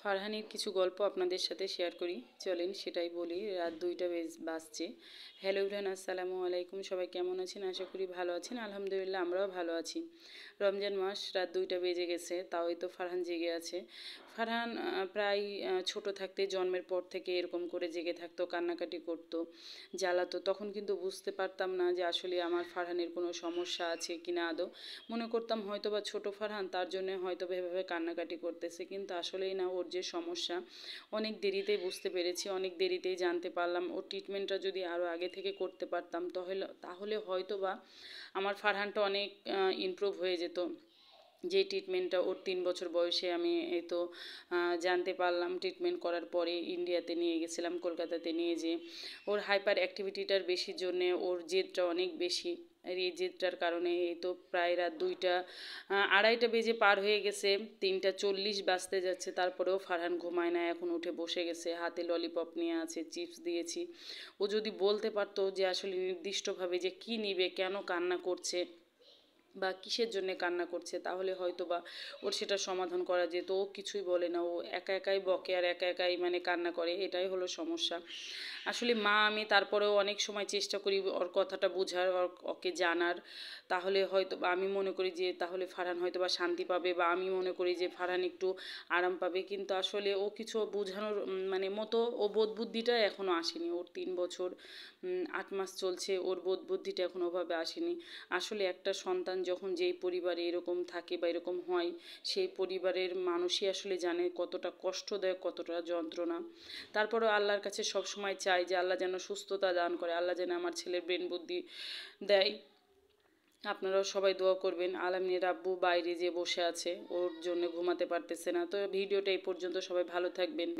ফারহানির কিছু গল্প আপনাদের সাথে শেয়ার করি, চলেন সেটাই বলি। রাত 2টা বাজছে। হ্যালো এভরিওয়ান, আসসালামু আলাইকুম। সবাই কেমন আছেন? আশা করি ভালো আছেন। আলহামদুলিল্লাহ আমরাও ভালো আছি। রমজান মাস, রাত 2টা বেজে গেছে, তাও তো ফারহান জেগে আছে। ফারহান প্রায় ছোট থাকতে, জন্মের পর থেকে এরকম করে জেগে থাকতো, কান্নাকাটি করতো, জ্বালাতো। তখন কিন্তু বুঝতে পারতাম না যে আসলে আমার ফারহানের কোনো সমস্যা আছে কি না। আদৌ মনে করতাম হয়তো বা ছোটো ফারহান, তার জন্য হয়তো বা এভাবে কান্নাকাটি করতেছে, কিন্তু আসলেই না, ওর যে সমস্যা অনেক দেরিতেই বুঝতে পেরেছি, অনেক দেরিতেই জানতে পারলাম। ওর ট্রিটমেন্টটা যদি আরও আগে থেকে করতে পারতাম তাহলে হয়তো বা আমার ফারহানটা অনেক ইমপ্রুভ হয়ে যেত। যে ট্রিটমেন্টটা ওর 3 বছর বয়সে আমি এই তো জানতে পারলাম। ট্রিটমেন্ট করার পরে ইন্ডিয়াতে নিয়ে গেছিলাম, কলকাতাতে নিয়ে যেয়ে। ওর হাইপার অ্যাক্টিভিটিটার বেশির জন্যে ওর জেদটা অনেক বেশি। আর এই জেদটার কারণে এই তো প্রায় রাত 2টা 2:30 বেজে পার হয়ে গেছে, 3টা 40 বাজতে যাচ্ছে, তারপরেও ফারহান ঘুমায় না। এখন উঠে বসে গেছে, হাতে ললিপপ নিয়ে আছে, চিপস দিয়েছি। ও যদি বলতে পারতো যে আসলে নির্দিষ্টভাবে যে কী নিবে, কেন কান্না করছে বা কিসের জন্য কান্না করছে, তাহলে হয়তো বা ওর সেটা সমাধান করা যেত। ও কিছুই বলে না, ও একা একাই বকে আর একা একাই মানে কান্না করে, এটাই হলো সমস্যা। আসলে মা আমি, তারপরেও অনেক সময় চেষ্টা করি ওর কথাটা বোঝার, ওকে জানার। তাহলে হয়তো বা আমি মনে করি যে তাহলে ফারহান হয়তো বা শান্তি পাবে, বা আমি মনে করি যে ফারহান একটু আরাম পাবে। কিন্তু আসলে ও কিছু বোঝানোর মানে মতো ও বোধ বুদ্ধিটা এখনও আসেনি। ওর 3 বছর 8 মাস চলছে, ওর বোধ বুদ্ধিটা এখন ওভাবে আসেনি। আসলে একটা সন্তান যখন যেই পরিবারে এরকম থাকে বা এরকম হয়, সেই পরিবারের মানুষই আসলে জানে কতটা কষ্টদায়ক, কতটা যন্ত্রণা। তারপরেও আল্লাহর কাছে সবসময় চাই যে আল্লাহ যেন সুস্থতা দান করে, আল্লাহ যেন আমার ছেলের ব্রেন বুদ্ধি দেয়। আপনারাও সবাই দোয়া করবেন। আলামিনের আব্বু বাইরে যে বসে আছে, ওর জন্য ঘুমাতে পারতেছে না। তো ভিডিওটা এই পর্যন্ত, সবাই ভালো থাকবেন।